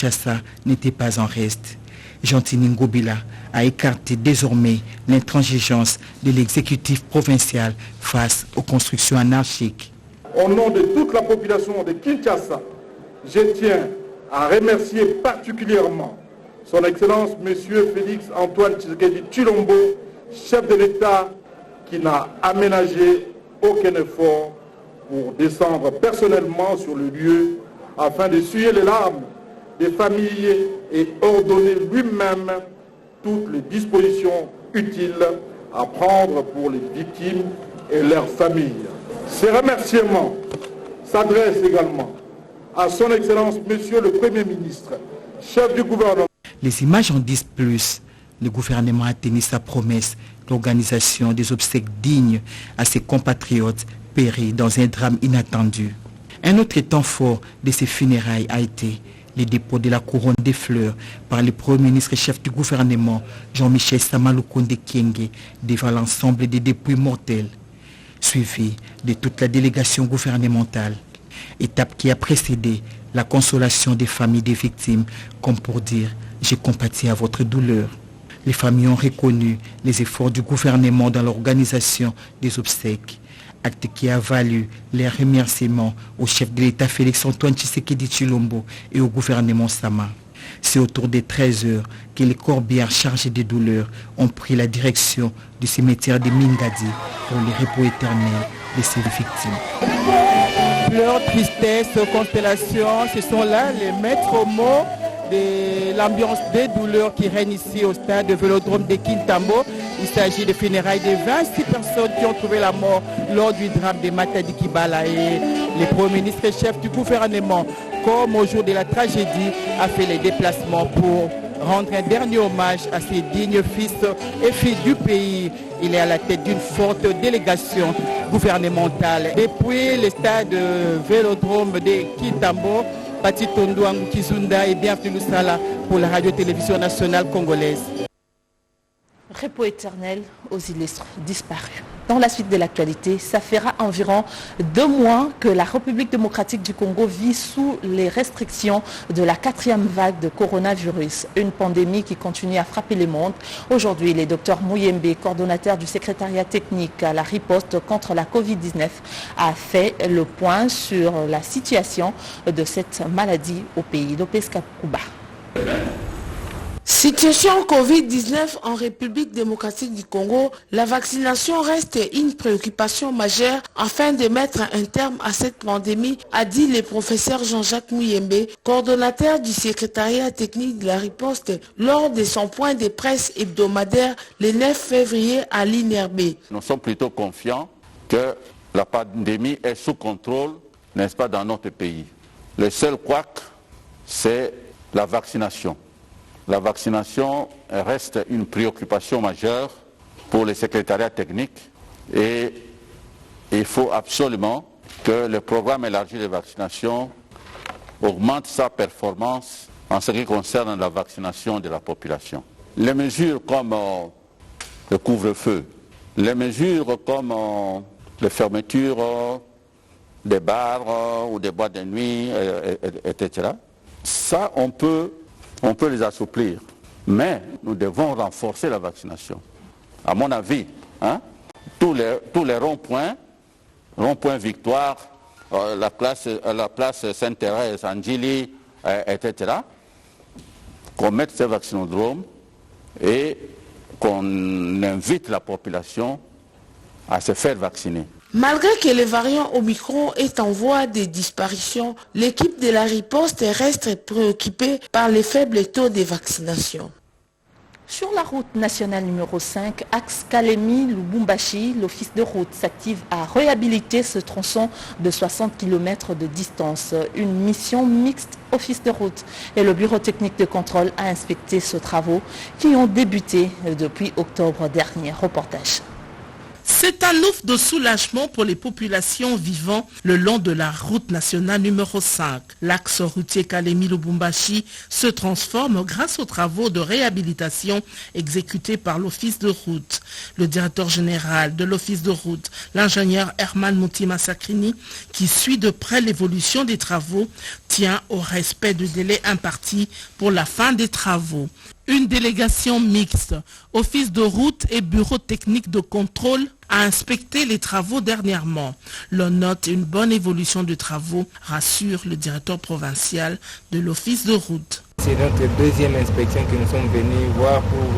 Kinshasa n'était pas en reste. Gentini Ngobila a écarté désormais l'intransigeance de l'exécutif provincial face aux constructions anarchiques. Au nom de toute la population de Kinshasa, je tiens à remercier particulièrement son Excellence M. Félix Antoine Tshisekedi Tshilombo, chef de l'État, qui n'a aménagé aucun effort pour descendre personnellement sur le lieu afin d'essuyer les larmes des familles et ordonner lui-même toutes les dispositions utiles à prendre pour les victimes et leurs familles. Ces remerciements s'adressent également à son Excellence Monsieur le Premier ministre, chef du gouvernement. Les images en disent plus. Le gouvernement a tenu sa promesse d'organisation des obsèques dignes à ses compatriotes péris dans un drame inattendu. Un autre temps fort de ces funérailles a été le dépôt de la couronne des fleurs par le Premier ministre et chef du gouvernement Jean-Michel Samalukonde Kyenge devant l'ensemble des dépouilles mortelles, suivi de toute la délégation gouvernementale. Étape qui a précédé la consolation des familles des victimes, comme pour dire « j'ai compati à votre douleur ». Les familles ont reconnu les efforts du gouvernement dans l'organisation des obsèques, acte qui a valu les remerciements au chef de l'État Félix Antoine Tshisekedi Tshilombo et au gouvernement Sama. C'est autour des 13 heures que les corbières chargés de douleurs ont pris la direction du cimetière de Mingadi pour le repos éternel de ces victimes. Pleurs, tristesse, constellation, ce sont là les maîtres mots de l'ambiance des douleurs qui règne ici au stade de Vélodrome de Kintambo. Il s'agit de funérailles de 26 personnes qui ont trouvé la mort lors du drame de Matadi Kibala. Et le Premier ministre et chef du gouvernement, comme au jour de la tragédie, a fait les déplacements pour rendre un dernier hommage à ses dignes fils et filles du pays. Il est à la tête d'une forte délégation gouvernementale. Depuis le stade de Vélodrome de Kintambo, Pati Tondo Kizunda et bienvenue Lusala pour la radio-télévision nationale congolaise. Repos éternel aux illustres disparus. Dans la suite de l'actualité, ça fera environ 2 mois que la République démocratique du Congo vit sous les restrictions de la 4e vague de coronavirus, une pandémie qui continue à frapper le monde. Aujourd'hui, le docteur Mouyembe, coordonnateur du secrétariat technique à la riposte contre la Covid-19, a fait le point sur la situation de cette maladie au pays. Lopez Kakuba. Situation Covid-19 en République démocratique du Congo, la vaccination reste une préoccupation majeure afin de mettre un terme à cette pandémie, a dit le professeur Jean-Jacques Mouyembe, coordonnateur du secrétariat technique de la riposte, lors de son point de presse hebdomadaire le 9 février à l'INRB. Nous sommes plutôt confiants que la pandémie est sous contrôle, n'est-ce pas, dans notre pays. Le seul couac, c'est la vaccination. La vaccination reste une préoccupation majeure pour les secrétariats techniques et il faut absolument que le programme élargi de vaccination augmente sa performance en ce qui concerne la vaccination de la population. Les mesures comme le couvre-feu, les mesures comme la fermeture des bars ou des boîtes de nuit, etc., ça on peut les assouplir, mais nous devons renforcer la vaccination. À mon avis, tous les ronds-points Victoire, la place Sainte-Thérèse, Andjili, etc., qu'on mette ces vaccinodromes et qu'on invite la population à se faire vacciner. Malgré que le variant Omicron est en voie de disparition, l'équipe de la riposte reste préoccupée par les faibles taux de vaccination. Sur la route nationale numéro 5, axe Kalemi-Lubumbashi, l'office de route s'active à réhabiliter ce tronçon de 60 km de distance. Une mission mixte office de route et le bureau technique de contrôle a inspecté ces travaux qui ont débuté depuis octobre dernier. Reportage. C'est un ouf de soulagement pour les populations vivant le long de la route nationale numéro 5. L'axe routier Kalemi-Lubumbashi se transforme grâce aux travaux de réhabilitation exécutés par l'Office de route. Le directeur général de l'Office de route, l'ingénieur Herman Mutima Sakrini, qui suit de près l'évolution des travaux, tient au respect du délai imparti pour la fin des travaux. Une délégation mixte, Office de route et Bureau technique de contrôle, a inspecté les travaux dernièrement. L'on note une bonne évolution des travaux, rassure le directeur provincial de l'Office de route. C'est notre deuxième inspection que nous sommes venus voir pour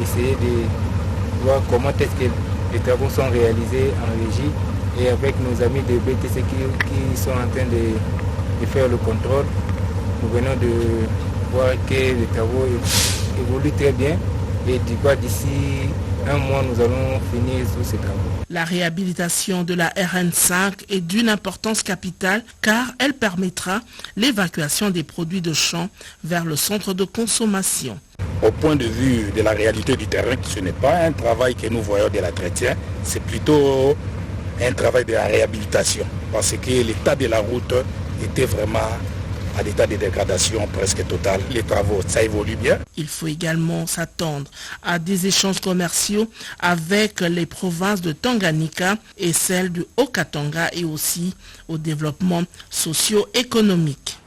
essayer de voir comment est-ce que les travaux sont réalisés en régie et avec nos amis de BTC qui sont en train de faire le contrôle. Nous venons de voir que les travaux évoluent très bien et d'ici un mois nous allons finir tous ces travaux. La réhabilitation de la RN5 est d'une importance capitale car elle permettra l'évacuation des produits de champ vers le centre de consommation. Au point de vue de la réalité du terrain, ce n'est pas un travail que nous voyons de l'entretien, c'est plutôt un travail de la réhabilitation parce que l'état de la route était vraiment à l'état de dégradation presque totale. Les travaux, ça évolue bien. Il faut également s'attendre à des échanges commerciaux avec les provinces de Tanganyika et celles du Haut-Katanga et aussi au développement socio-économique.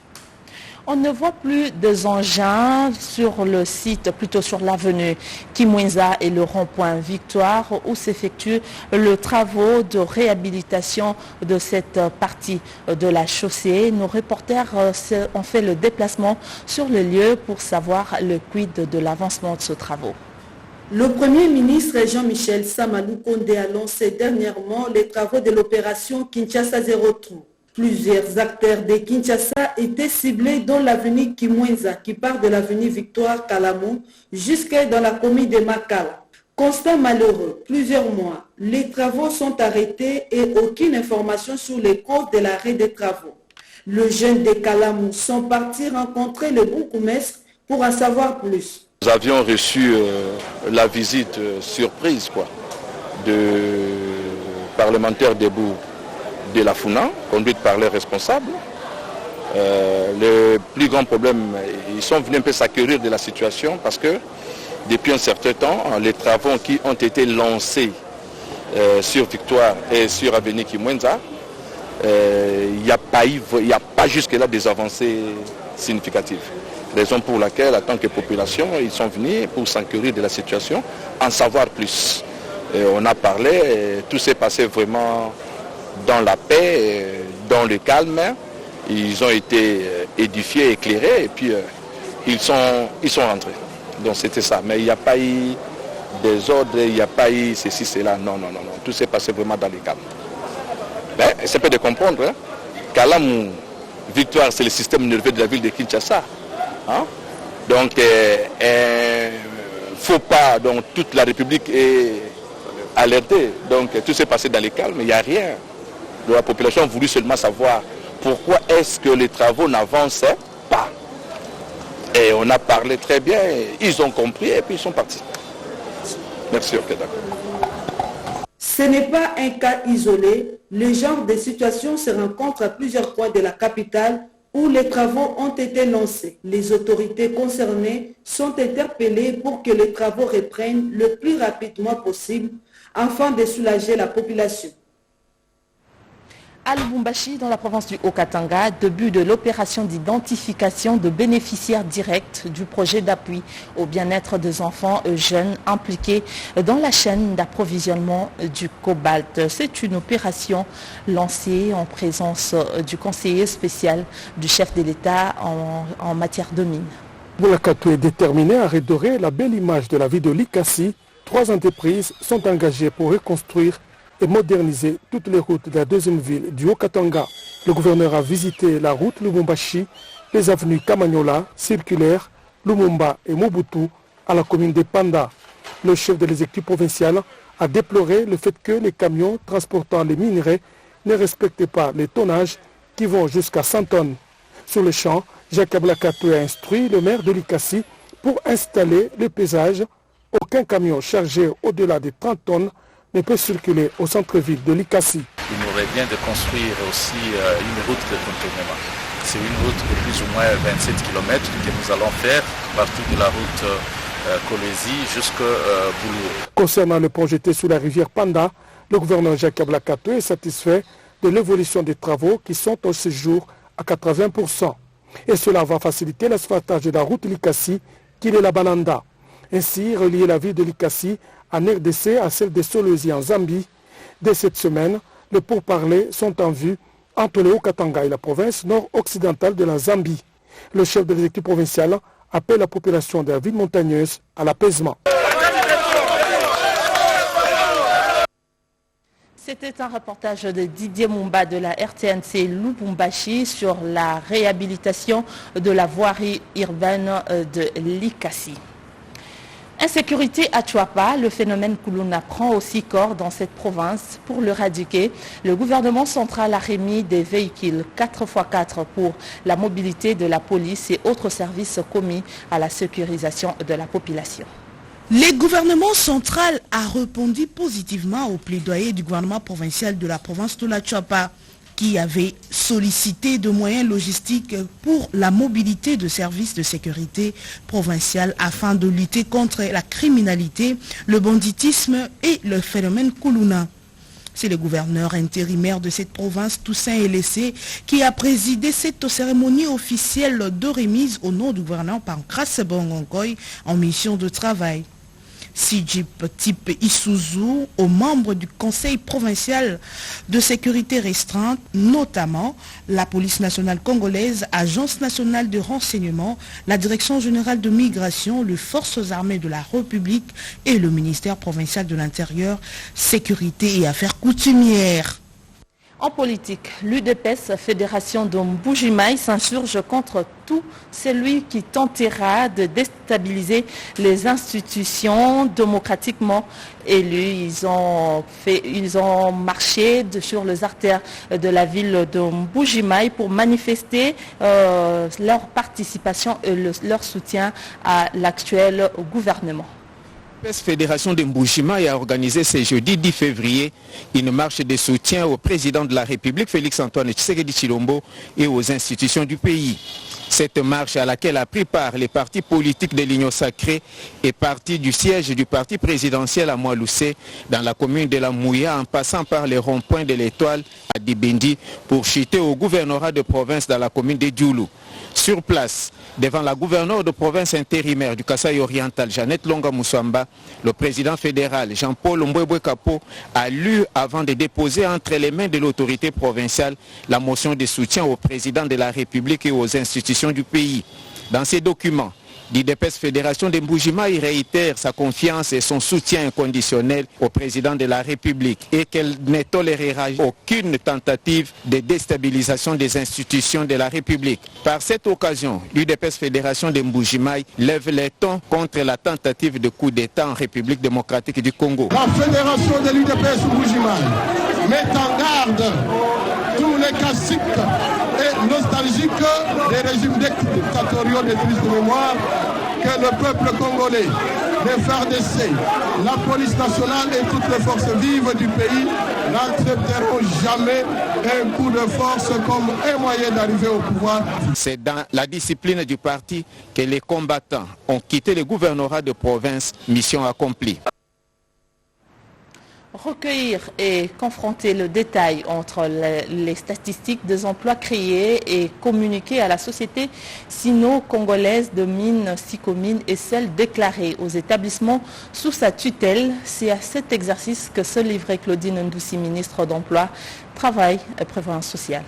On ne voit plus des engins sur le site, plutôt sur l'avenue Kimwenza et le rond-point Victoire où s'effectuent les travaux de réhabilitation de cette partie de la chaussée. Nos reporters ont fait le déplacement sur le lieu pour savoir le quid de l'avancement de ce travaux. Le Premier ministre Jean-Michel Samalou Kondé a lancé dernièrement les travaux de l'opération Kinshasa Zéro Trou. Plusieurs acteurs de Kinshasa étaient ciblés dans l'avenue Kimwenza qui part de l'avenue Victoire Kalamou jusque dans la commune de Makala. Constat malheureux, plusieurs mois, les travaux sont arrêtés et aucune information sur les causes de l'arrêt des travaux. Les jeunes de Kalamou sont partis rencontrer le bourgmestre pour en savoir plus. Nous avions reçu la visite surprise de parlementaires debout de la FUNA, conduite par les responsables. Le plus grand problème, ils sont venus un peu s'acquérir de la situation parce que depuis un certain temps, les travaux qui ont été lancés sur Victoire et sur Avenue Kimwenza, il n'y a pas jusque-là des avancées significatives. Raison pour laquelle, en tant que population, ils sont venus pour s'enquérir de la situation, en savoir plus. Et on a parlé, tout s'est passé vraiment dans la paix, dans le calme. Ils ont été édifiés, éclairés et puis ils sont rentrés. Donc c'était ça. Mais il n'y a pas eu des ordres, il n'y a pas eu ceci, cela. Non. Tout s'est passé vraiment dans le calme. Mais c'est peu de comprendre. Hein. Kalamou, Victoire, c'est le système nerveux de la ville de Kinshasa. Hein? Donc, faut pas, donc toute la République est alertée. Donc tout s'est passé dans le calme, il n'y a rien. La population a voulu seulement savoir pourquoi est-ce que les travaux n'avançaient pas. Et on a parlé très bien, ils ont compris et puis ils sont partis. Merci, ok, d'accord. Ce n'est pas un cas isolé. Le genre de situation se rencontre à plusieurs points de la capitale où les travaux ont été lancés. Les autorités concernées sont interpellées pour que les travaux reprennent le plus rapidement possible afin de soulager la population. À Lubumbashi, dans la province du Haut-Katanga, début de l'opération d'identification de bénéficiaires directs du projet d'appui au bien-être des enfants et jeunes impliqués dans la chaîne d'approvisionnement du cobalt. C'est une opération lancée en présence du conseiller spécial du chef de l'État en matière de mines. Boulakatou est déterminé à redorer la belle image de la ville de Likasi. 3 entreprises sont engagées pour reconstruire et moderniser toutes les routes de la deuxième ville du Haut-Katanga. Le gouverneur a visité la route Lubumbashi, les avenues Kamanyola, Circulaire, Lumumba et Mobutu à la commune de Panda. Le chef de l'exécutif provincial a déploré le fait que les camions transportant les minerais ne respectent pas les tonnages qui vont jusqu'à 100 tonnes. Sur le champ, Jacques Ablakatou a instruit le maire de Likasi pour installer le pesage. Aucun camion chargé au-delà de 30 tonnes ne peut circuler au centre-ville de Likasi. Il nous revient de construire aussi une route de contournement. C'est une route de plus ou moins 27 km que nous allons faire partout de la route Kolwezi jusqu'à Boulou. Concernant le projeté sous la rivière Panda, le gouverneur Jacques Ablakato est satisfait de l'évolution des travaux qui sont au séjour à 80%. Et cela va faciliter l'asphaltage de la route Likasi qui est la Balanda. Ainsi, relier la ville de Likasi en RDC à celle de Solwezi en Zambie. Dès cette semaine, les pourparlers sont en vue entre le Haut-Katanga et la province nord-occidentale de la Zambie. Le chef de l'exécutif provincial appelle la population de la ville montagneuse à l'apaisement. C'était un reportage de Didier Mumba de la RTNC Lubumbashi sur la réhabilitation de la voirie urbaine de Likasi. Insécurité à Chuapa, le phénomène Kuluna prend aussi corps dans cette province. Pour l'éradiquer, le gouvernement central a remis des véhicules 4x4 pour la mobilité de la police et autres services commis à la sécurisation de la population. Le gouvernement central a répondu positivement au plaidoyer du gouvernement provincial de la province de la Chuapa, qui avait sollicité de moyens logistiques pour la mobilité de services de sécurité provincial afin de lutter contre la criminalité, le banditisme et le phénomène Kuluna. C'est le gouverneur intérimaire de cette province, Toussaint Elessé, qui a présidé cette cérémonie officielle de remise au nom du gouverneur Pancras Bongonkoy en mission de travail. 6 jeeps type Isuzu aux membres du Conseil provincial de sécurité restreinte, notamment la police nationale congolaise, Agence nationale de renseignement, la Direction générale de migration, les forces armées de la République et le ministère provincial de l'Intérieur, sécurité et affaires coutumières. En politique, l'UDPS, Fédération de Mbujimaï, s'insurge contre tout celui qui tentera de déstabiliser les institutions démocratiquement élues. Ils ont marché sur les artères de la ville de Mbujimaï pour manifester leur participation et leur soutien à l'actuel gouvernement. La Fédération de Mbujimaï a organisé ce jeudi 10 février une marche de soutien au président de la République, Félix Antoine Tshisekedi Tshilombo, et aux institutions du pays. Cette marche à laquelle a pris part les partis politiques de l'Union sacrée est partie du siège du parti présidentiel à Moualoussé, dans la commune de la Mouya, en passant par les ronds-points de l'Étoile à Dibendi pour chuter au gouvernorat de province dans la commune de Djoulou. Sur place, devant la gouverneure de province intérimaire du Kasaï oriental, Jeannette Longa Moussamba, le président fédéral Jean-Paul Mbwebwe Kapo a lu avant de déposer entre les mains de l'autorité provinciale la motion de soutien au président de la République et aux institutions du pays. Dans ces documents, l'UDPS Fédération de Mbujimaï réitère sa confiance et son soutien inconditionnel au président de la République et qu'elle ne tolérera aucune tentative de déstabilisation des institutions de la République. Par cette occasion, l'UDPS Fédération de Mbujimaï lève les tons contre la tentative de coup d'État en République démocratique du Congo. La Fédération de l'UDPS Mbujimaï met en garde tous les classiques et nostalgiques des régimes dictatoriaux de crise de mémoire que le peuple congolais, les FARDC, la police nationale et toutes les forces vives du pays n'accepteront jamais un coup de force comme un moyen d'arriver au pouvoir. C'est dans la discipline du parti que les combattants ont quitté le gouvernorat de province, mission accomplie. Recueillir et confronter le détail entre les statistiques des emplois créés et communiquer à la société sino-congolaise de mines Sicomine et celles déclarées aux établissements sous sa tutelle. C'est à cet exercice que se livrait Claudine Ndoussi, ministre d'Emploi, Travail et Prévoyance sociale.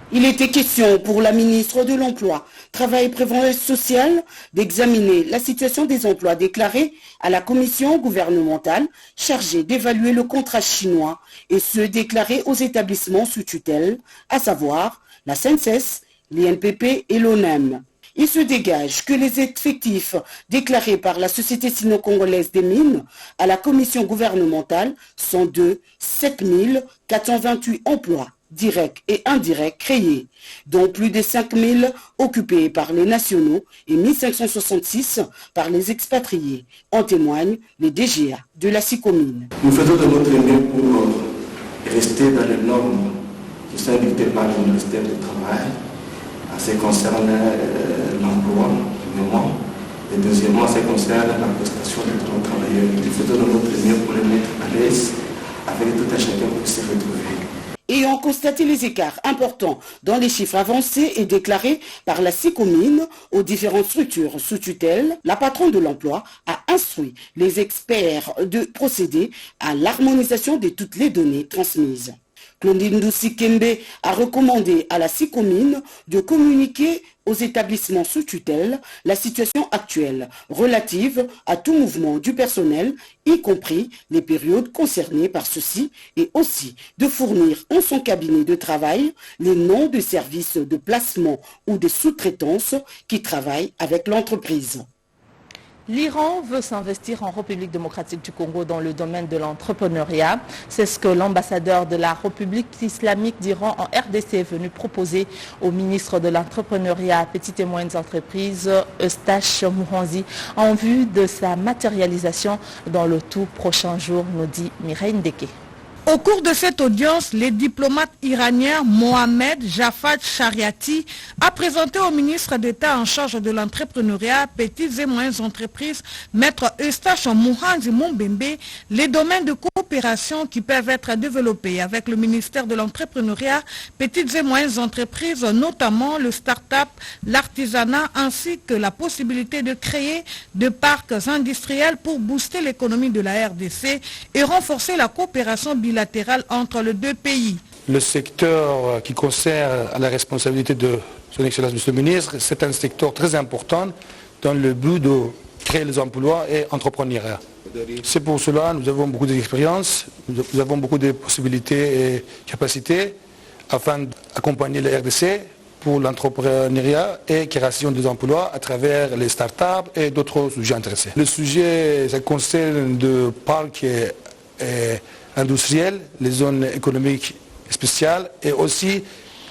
Il était question pour la ministre de l'Emploi, Travail et Prévoyance sociale d'examiner la situation des emplois déclarés à la commission gouvernementale chargée d'évaluer le contrat chinois et ceux déclarés aux établissements sous tutelle, à savoir la SNCES, l'INPP et l'ONEM. Il se dégage que les effectifs déclarés par la Société sino-congolaise des mines à la commission gouvernementale sont de 7 428 emplois. directs et indirects créés, dont plus de 5000 occupés par les nationaux et 1566 par les expatriés, en témoignent les DGA de la SICOMINE. Nous faisons de notre mieux pour rester dans les normes qui sont dictées par le ministère du Travail, en ce qui concerne l'emploi, premièrement, et deuxièmement, en ce qui concerne la prestation de nos travailleurs. Nous faisons de notre mieux pour les mettre à l'aise, avec tout un chacun pour se retrouver. Ayant constaté les écarts importants dans les chiffres avancés et déclarés par la SICOMINE aux différentes structures sous tutelle, la patronne de l'emploi a instruit les experts de procéder à l'harmonisation de toutes les données transmises. Claudine Doucy-Kembe a recommandé à la SICOMINE de communiquer aux établissements sous tutelle la situation actuelle relative à tout mouvement du personnel, y compris les périodes concernées par ceci, et aussi de fournir en son cabinet de travail les noms de services de placement ou de sous-traitance qui travaillent avec l'entreprise. L'Iran veut s'investir en République démocratique du Congo dans le domaine de l'entrepreneuriat. C'est ce que l'ambassadeur de la République islamique d'Iran en RDC est venu proposer au ministre de l'entrepreneuriat, petites et moyennes entreprises, Eustache Mouhanzi, en vue de sa matérialisation dans le tout prochain jour, nous dit Mireille Ndeke. Au cours de cette audience, le diplomate iranien Mohamed Jafad Shariati a présenté au ministre d'État en charge de l'entrepreneuriat, petites et moyennes entreprises, maître Eustache Mouhanzi Mombembe, les domaines de coopération qui peuvent être développés avec le ministère de l'entrepreneuriat, petites et moyennes entreprises, notamment le start-up, l'artisanat, ainsi que la possibilité de créer des parcs industriels pour booster l'économie de la RDC et renforcer la coopération bilatérale entre les deux pays. Le secteur qui concerne à la responsabilité de son Excellence Monsieur le Ministre, c'est un secteur très important dans le but de créer les emplois et entrepreneuriat. C'est pour cela que nous avons beaucoup d'expérience, nous avons beaucoup de possibilités et capacités afin d'accompagner la RDC pour l'entrepreneuriat et création des emplois à travers les start-up et d'autres sujets intéressés. Le sujet, ça concerne le parc industriel, les zones économiques spéciales et aussi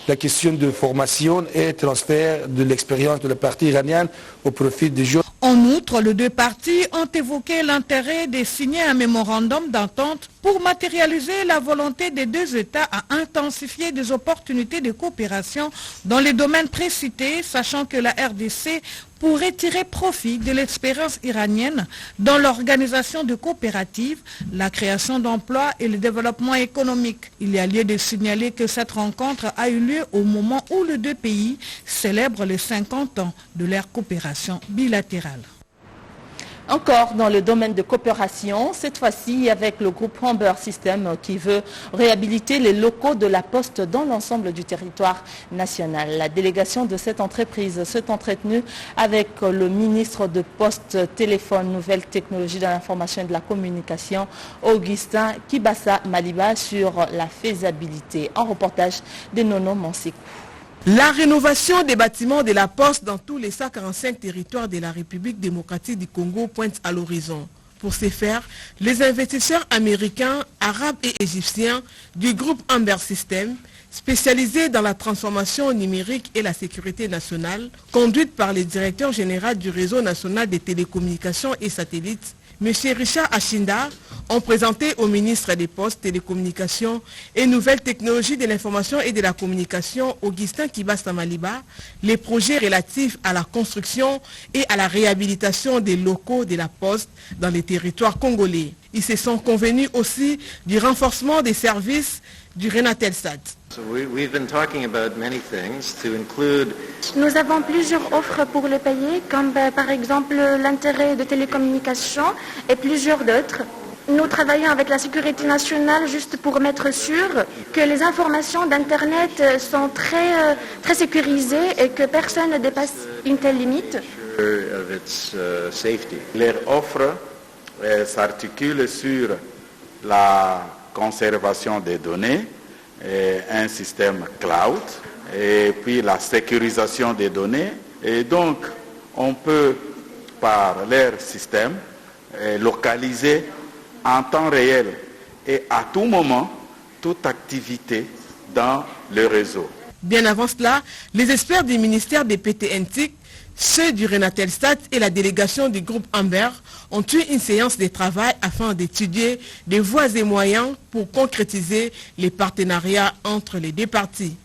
la question de formation et transfert de l'expérience de la partie iranienne au profit des jeunes. En outre, les deux parties ont évoqué l'intérêt de signer un mémorandum d'entente pour matérialiser la volonté des deux États à intensifier des opportunités de coopération dans les domaines précités, sachant que la RDC pourrait tirer profit de l'expérience iranienne dans l'organisation de coopératives, la création d'emplois et le développement économique. Il y a lieu de signaler que cette rencontre a eu lieu au moment où les deux pays célèbrent les 50 ans de leur coopération bilatérale. Encore dans le domaine de coopération, cette fois-ci avec le groupe Humber System qui veut réhabiliter les locaux de la Poste dans l'ensemble du territoire national. La délégation de cette entreprise s'est entretenue avec le ministre de Poste, Téléphone, Nouvelles Technologies de l'Information et de la Communication, Augustin Kibassa Maliba, sur la faisabilité. En reportage de Nono Mansikou. La rénovation des bâtiments de la Poste dans tous les 145 territoires de la République démocratique du Congo pointe à l'horizon. Pour ce faire, les investisseurs américains, arabes et égyptiens du groupe Humber System, spécialisés dans la transformation numérique et la sécurité nationale, conduite par le directeur général du réseau national des télécommunications et satellites, M. Richard Achinda, ont présenté au ministre des Postes, Télécommunications et Nouvelles Technologies de l'Information et de la Communication, Augustin Kibassa Maliba, les projets relatifs à la construction et à la réhabilitation des locaux de la Poste dans les territoires congolais. Ils se sont convenus aussi du renforcement des services du Renatelsat. Nous avons plusieurs offres pour les payer, comme par exemple l'intérêt de télécommunications et plusieurs d'autres. Nous travaillons avec la sécurité nationale juste pour mettre sûr que les informations d'Internet sont très sécurisées et que personne ne dépasse une telle limite. Leur offre s'articule sur la conservation des données, un système cloud, et puis la sécurisation des données. Et donc, on peut, par leur système, localiser en temps réel et à tout moment toute activité dans le réseau. Bien avant cela, les experts du ministère des PTNTIC, ceux du Renatelstat et la délégation du groupe Amber ont eu une séance de travail afin d'étudier des voies et moyens pour concrétiser les partenariats entre les deux parties.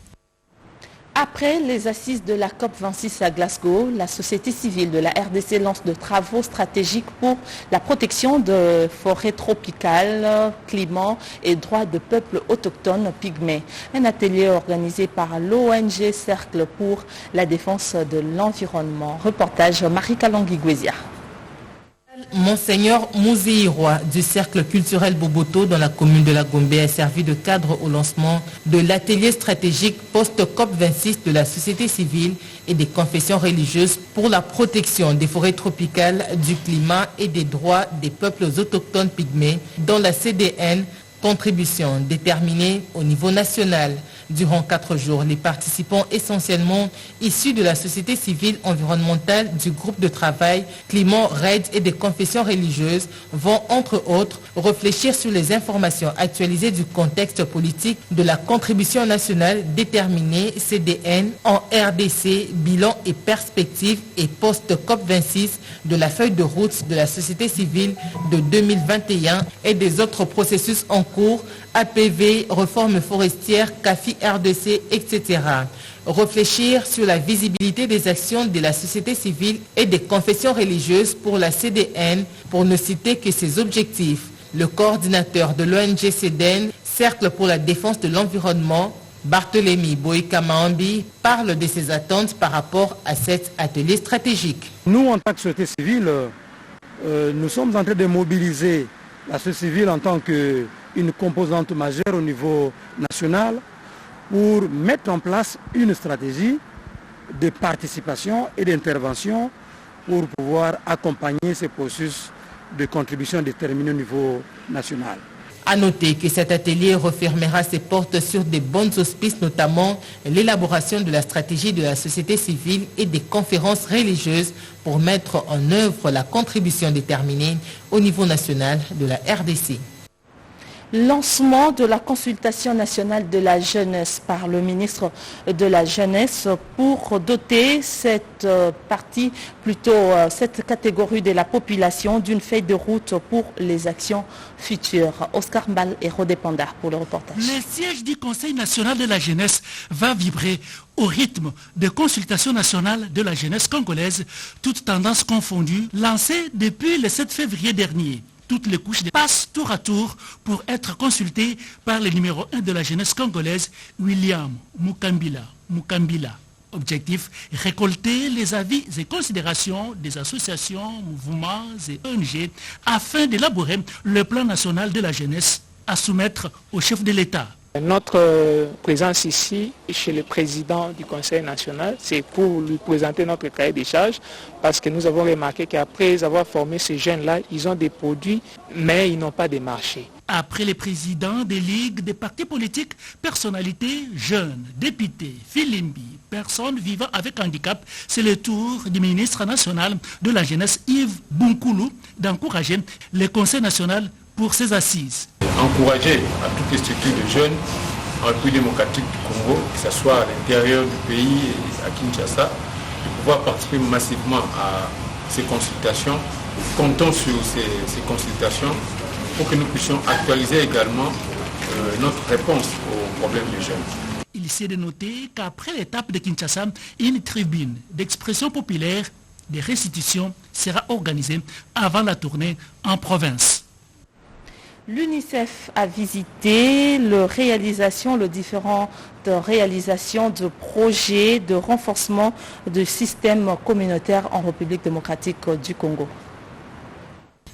Après les assises de la COP26 à Glasgow, la société civile de la RDC lance de travaux stratégiques pour la protection de forêts tropicales, climat et droits de peuples autochtones pygmées. Un atelier organisé par l'ONG Cercle pour la défense de l'environnement. Reportage Marie-Kalangui Guézia. Monseigneur Mouzéiroy du Cercle culturel Boboto dans la commune de la Gombe a servi de cadre au lancement de l'atelier stratégique post-COP26 de la société civile et des confessions religieuses pour la protection des forêts tropicales, du climat et des droits des peuples autochtones pygmées dans la CDN, contribution déterminée au niveau national. Durant 4 jours, les participants essentiellement issus de la société civile environnementale, du groupe de travail Climat RED et des confessions religieuses vont entre autres réfléchir sur les informations actualisées du contexte politique de la contribution nationale déterminée CDN en RDC, bilan et perspectives et post-COP26 de la feuille de route de la société civile de 2021 et des autres processus en cours, APV, réforme forestière, CAFI RDC, etc. Réfléchir sur la visibilité des actions de la société civile et des confessions religieuses pour la CDN, pour ne citer que ses objectifs. Le coordinateur de l'ONG CDN, Cercle pour la défense de l'environnement, Barthélemy Boïka-Mahambi, parle de ses attentes par rapport à cet atelier stratégique. Nous, en tant que société civile, nous sommes en train de mobiliser la société civile en tant qu'une composante majeure au niveau national pour mettre en place une stratégie de participation et d'intervention pour pouvoir accompagner ces processus de contribution déterminés au niveau national. A noter que cet atelier refermera ses portes sur des bons auspices, notamment l'élaboration de la stratégie de la société civile et des conférences religieuses pour mettre en œuvre la contribution déterminée au niveau national de la RDC. Lancement de la consultation nationale de la jeunesse par le ministre de la Jeunesse pour doter cette partie, plutôt cette catégorie de la population d'une feuille de route pour les actions futures. Oscar Mbal et Rodé Panda pour le reportage. Le siège du Conseil national de la jeunesse va vibrer au rythme de consultation nationale de la jeunesse congolaise, toutes tendances confondues, lancées depuis le 7 février dernier. Toutes les couches passent tour à tour pour être consultées par le numéro 1 de la jeunesse congolaise, William Mukambila. Objectif, récolter les avis et considérations des associations, mouvements et ONG afin d'élaborer le plan national de la jeunesse à soumettre au chef de l'État. Notre présence ici, chez le président du Conseil national, c'est pour lui présenter notre cahier des charges, parce que nous avons remarqué qu'après avoir formé ces jeunes-là, ils ont des produits, mais ils n'ont pas de marché. Après les présidents des ligues, des partis politiques, personnalités, jeunes, députés, Filimbi, personnes vivant avec handicap, c'est le tour du ministre national de la jeunesse, Yves Bunkoulou, d'encourager le Conseil national pour ses assises. Encourager à toutes les structures de jeunes en République démocratique du Congo, que ce soit à l'intérieur du pays et à Kinshasa, de pouvoir participer massivement à ces consultations. Comptons sur ces consultations pour que nous puissions actualiser également notre réponse aux problèmes des jeunes. Il s'est de noter qu'après l'étape de Kinshasa, une tribune d'expression populaire des restitutions sera organisée avant la tournée en province. L'UNICEF a visité les différentes réalisations de projets de renforcement du système communautaire en République démocratique du Congo.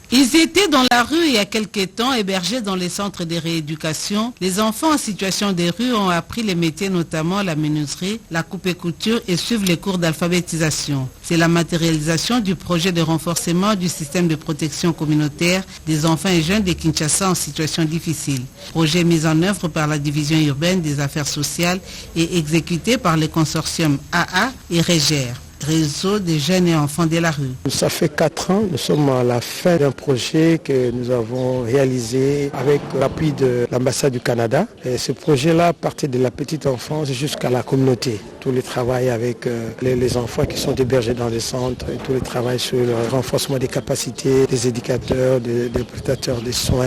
Ils étaient dans la rue il y a quelques temps, hébergés dans les centres de rééducation. Les enfants en situation de rue ont appris les métiers, notamment la menuiserie, la coupe et couture, et suivent les cours d'alphabétisation. C'est la matérialisation du projet de renforcement du système de protection communautaire des enfants et jeunes de Kinshasa en situation difficile. Projet mis en œuvre par la division urbaine des affaires sociales et exécuté par le consortium AA et Régère. réseau des jeunes et enfants de la rue. Ça fait 4 ans, nous sommes à la fin d'un projet que nous avons réalisé avec l'appui de l'ambassade du Canada. Et ce projet-là partait de la petite enfance jusqu'à la communauté. Tout le travail avec les enfants qui sont hébergés dans les centres, et tout le travail sur le renforcement des capacités des éducateurs, des prestataires de soins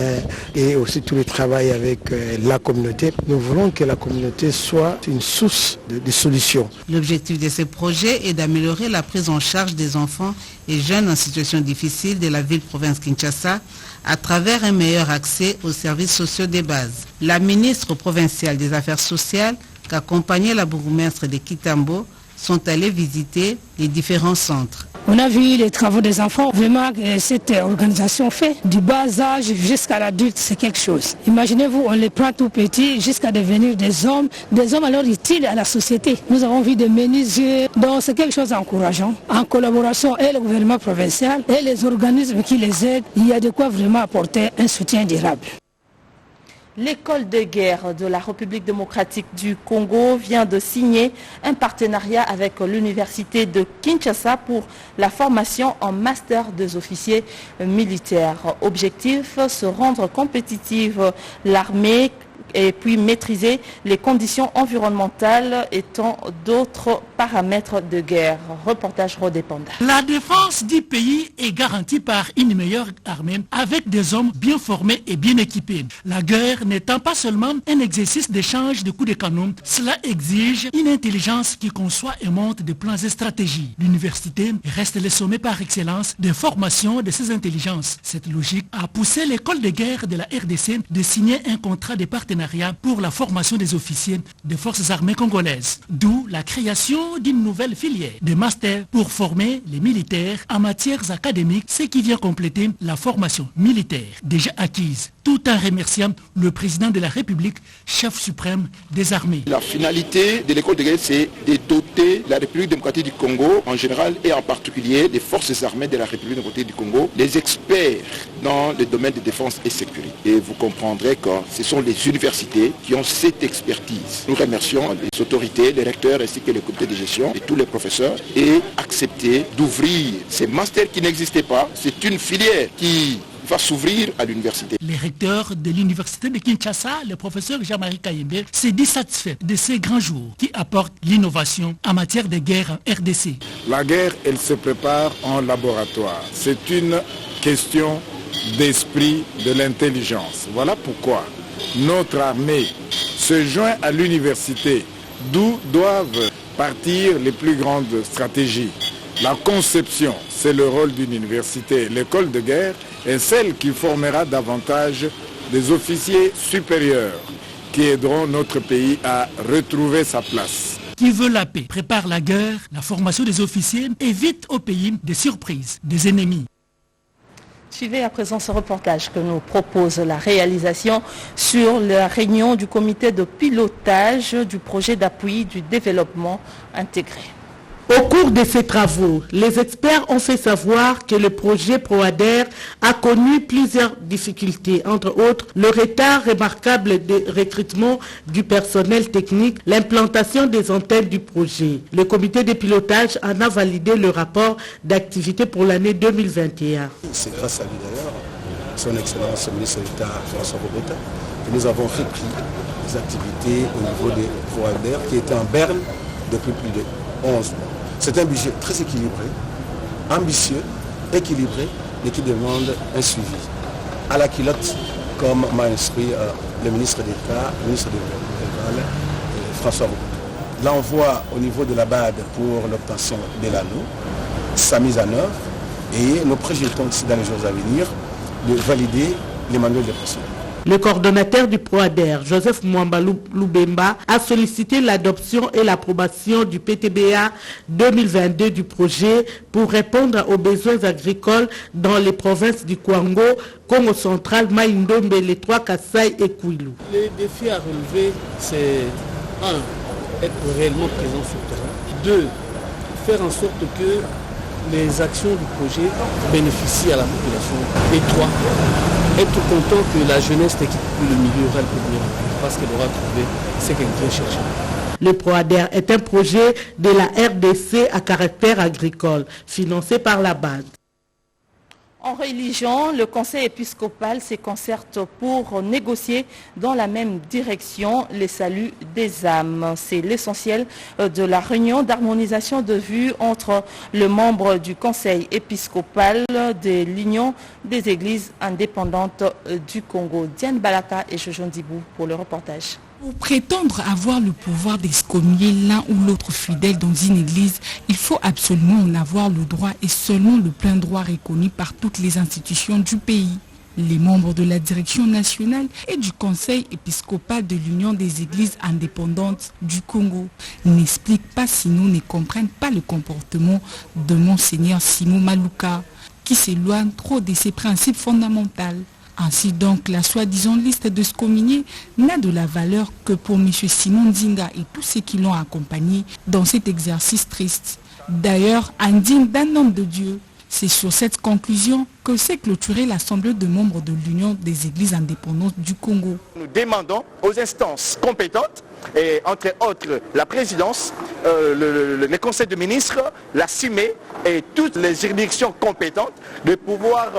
et aussi tout le travail avec la communauté. Nous voulons que la communauté soit une source de solutions. L'objectif de ce projet est d'améliorer la prise en charge des enfants et jeunes en situation difficile de la ville-province Kinshasa à travers un meilleur accès aux services sociaux de base. La ministre provinciale des Affaires sociales, qu'accompagnait la bourgmestre de Kitambo, sont allés visiter les différents centres. On a vu les travaux des enfants. Vraiment, cette organisation fait du bas âge jusqu'à l'adulte, c'est quelque chose. Imaginez-vous, on les prend tout petits jusqu'à devenir des hommes alors utiles à la société. Nous avons vu des menuisiers, donc c'est quelque chose d'encourageant. En collaboration avec le gouvernement provincial et les organismes qui les aident, il y a de quoi vraiment apporter un soutien durable. L'école de guerre de la République démocratique du Congo vient de signer un partenariat avec l'université de Kinshasa pour la formation en master des officiers militaires. Objectif, se rendre compétitive l'armée et puis maîtriser les conditions environnementales et tant d'autres paramètres de guerre. Reportage Rodépanda. La défense du pays est garantie par une meilleure armée avec des hommes bien formés et bien équipés. La guerre n'étant pas seulement un exercice d'échange de coups de canon, cela exige une intelligence qui conçoit et monte des plans et stratégies. L'université reste le sommet par excellence de formation de ces intelligences. Cette logique a poussé l'école de guerre de la RDC de signer un contrat de partenariat pour la formation des officiers des forces armées congolaises. D'où la création d'une nouvelle filière de master pour former les militaires en matières académiques, ce qui vient compléter la formation militaire déjà acquise, tout en remerciant le président de la République, chef suprême des armées. La finalité de l'école de guerre, c'est de doter la République démocratique du Congo en général et en particulier les forces armées de la République démocratique du Congo, les experts dans le domaine de défense et sécurité. Et vous comprendrez que ce sont les universités qui ont cette expertise. Nous remercions les autorités, les recteurs ainsi que les comités de gestion et tous les professeurs et accepter d'ouvrir ces masters qui n'existaient pas. C'est une filière qui va s'ouvrir à l'université. Le recteur de l'université de Kinshasa, le professeur Jean-Marie Kayembe, s'est dit satisfait de ces grands jours qui apportent l'innovation en matière de guerre en RDC. La guerre, elle se prépare en laboratoire. C'est une question d'esprit, de l'intelligence. Voilà pourquoi notre armée se joint à l'université, d'où doivent partir les plus grandes stratégies. La conception, c'est le rôle d'une université. L'école de guerre est celle qui formera davantage des officiers supérieurs qui aideront notre pays à retrouver sa place. Qui veut la paix prépare la guerre, la formation des officiers évite au pays des surprises, des ennemis. Suivez à présent ce reportage que nous propose la réalisation sur la réunion du comité de pilotage du projet d'appui du développement intégré. Au cours de ces travaux, les experts ont fait savoir que le projet PROADER a connu plusieurs difficultés, entre autres le retard remarquable de recrutement du personnel technique, l'implantation des antennes du projet. Le comité de pilotage en a validé le rapport d'activité pour l'année 2021. C'est grâce à lui d'ailleurs, son Excellence le ministre d'État François Bobota, que nous avons repris les activités au niveau des PROADER qui étaient en berne depuis plus de 11 mois. C'est un budget très équilibré, ambitieux, équilibré, mais qui demande un suivi. À la culotte, comme m'a instruit le ministre d'État, le ministre de l'État, François Bobota. L'envoi au niveau de la BAD pour l'obtention de l'anneau, sa mise en œuvre, et nous projetons aussi dans les jours à venir de valider les manuels de procédure. Le coordonnateur du PROADER, Joseph Mwamba-Lubemba, a sollicité l'adoption et l'approbation du PTBA 2022 du projet pour répondre aux besoins agricoles dans les provinces du Kwango, Congo central, Maïndombe, les Trois Kasaï et Kwilu. Les défis à relever, c'est 1. Être réellement présent sur le terrain. 2. Faire en sorte que les actions du projet bénéficient à la population. Et 3. Être content que la jeunesse n'équipe plus le milieu rural pour parce qu'elle aura trouvé ce qu'elle vient chercher. Le PROADER est un projet de la RDC à caractère agricole, financé par la BAD. En religion, le conseil épiscopal se concerte pour négocier dans la même direction les saluts des âmes. C'est l'essentiel de la réunion d'harmonisation de vues entre le membre du conseil épiscopal de l'Union des églises indépendantes du Congo. Diane Balaka et Jojo Ndibou pour le reportage. Pour prétendre avoir le pouvoir d'excommunier l'un ou l'autre fidèle dans une église, il faut absolument en avoir le droit et seulement le plein droit reconnu par toutes les institutions du pays. Les membres de la direction nationale et du conseil épiscopal de l'Union des églises indépendantes du Congo n'expliquent pas sinon ne comprennent pas le comportement de Monseigneur Simon Maluka, qui s'éloigne trop de ses principes fondamentaux. Ainsi donc, la soi-disant liste de excommuniés n'a de la valeur que pour M. Simon Ndinga et tous ceux qui l'ont accompagné dans cet exercice triste. D'ailleurs, indigne d'un homme de Dieu. C'est sur cette conclusion que s'est clôturée l'Assemblée de membres de l'Union des églises indépendantes du Congo. Nous demandons aux instances compétentes, et entre autres la présidence, le conseil de ministres, la CIME et toutes les juridictions compétentes de pouvoir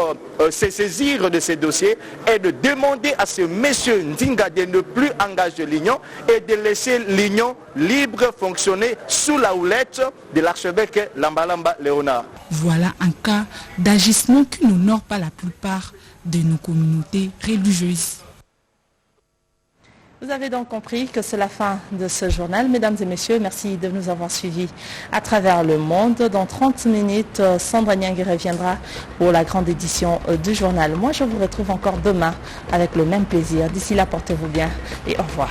se saisir de ces dossiers et de demander à ce monsieur Ndinga de ne plus engager l'Union et de laisser l'Union libre fonctionner sous la houlette de l'archevêque Lambalamba Léonard. Voilà un cas d'agissement qui n'honore pas la plupart de nos communautés religieuses. Vous avez donc compris que c'est la fin de ce journal. Mesdames et messieurs, merci de nous avoir suivis à travers le monde. Dans 30 minutes, Sandra Niangue reviendra pour la grande édition du journal. Moi, je vous retrouve encore demain avec le même plaisir. D'ici là, portez-vous bien et au revoir.